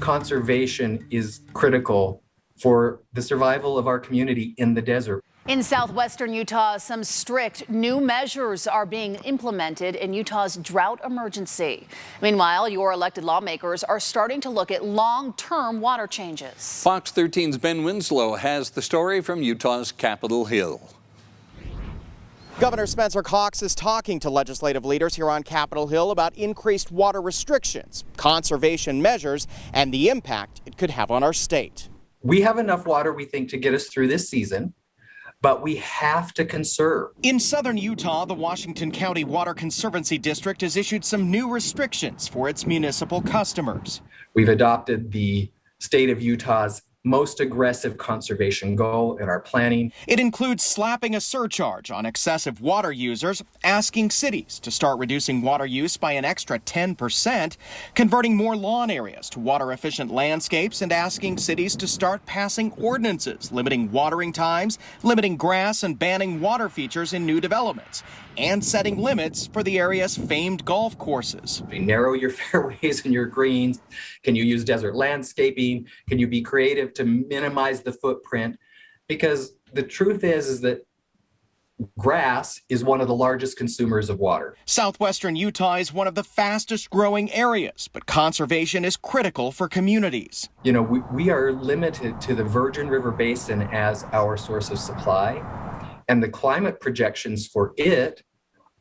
Conservation is critical for the survival of our community in the desert. In southwestern Utah, some strict new measures are being implemented in Utah's drought emergency. Meanwhile, your elected lawmakers are starting to look at long-term water changes. Fox 13's Ben Winslow has the story from Utah's Capitol Hill. Governor Spencer Cox is talking to legislative leaders here on Capitol Hill about increased water restrictions, conservation measures, and the impact it could have on our state. We have enough water, we think, to get us through this season, but we have to conserve. In southern Utah, the Washington County Water Conservancy District has issued some new restrictions for its municipal customers. We've adopted the state of Utah's most aggressive conservation goal in our planning. It includes slapping a surcharge on excessive water users, asking cities to start reducing water use by an extra 10%, converting more lawn areas to water-efficient landscapes, and asking cities to start passing ordinances limiting watering times, limiting grass, and banning water features in new developments, and setting limits for the area's famed golf courses. Narrow your fairways and your greens. Can you use desert landscaping? Can you be creative to minimize the footprint? Because the truth is that grass is one of the largest consumers of water. Southwestern Utah is one of the fastest growing areas, but conservation is critical for communities. You know, we are limited to the Virgin River Basin as our source of supply, and the climate projections for it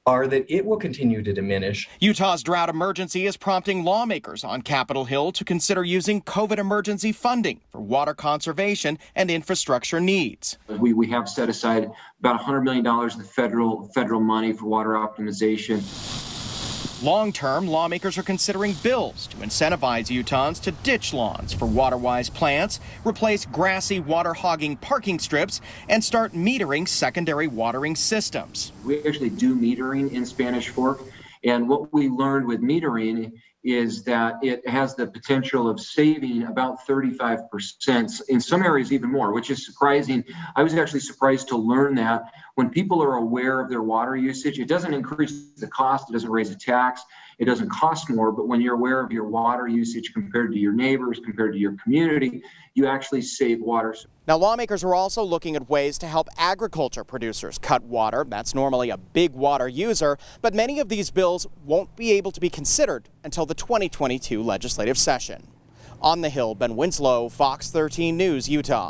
are that it will continue to diminish. Utah's drought emergency is prompting lawmakers on Capitol Hill to consider using COVID emergency funding for water conservation and infrastructure needs. We have set aside about $100 million in the federal money for water optimization. Long-term, lawmakers are considering bills to incentivize Utahns to ditch lawns for water-wise plants, replace grassy water-hogging parking strips, and start metering secondary watering systems. We actually do metering in Spanish Fork, and what we learned with metering is that it has the potential of saving about 35%, in some areas even more, which is surprising. I was actually surprised to learn that when people are aware of their water usage, it doesn't increase the cost, it doesn't raise a tax, it doesn't cost more, but when you're aware of your water usage compared to your neighbors, compared to your community, you actually save water. Now, lawmakers are also looking at ways to help agriculture producers cut water. That's normally a big water user, but many of these bills won't be able to be considered until the 2022 legislative session. On the Hill, Ben Winslow, Fox 13 News, Utah.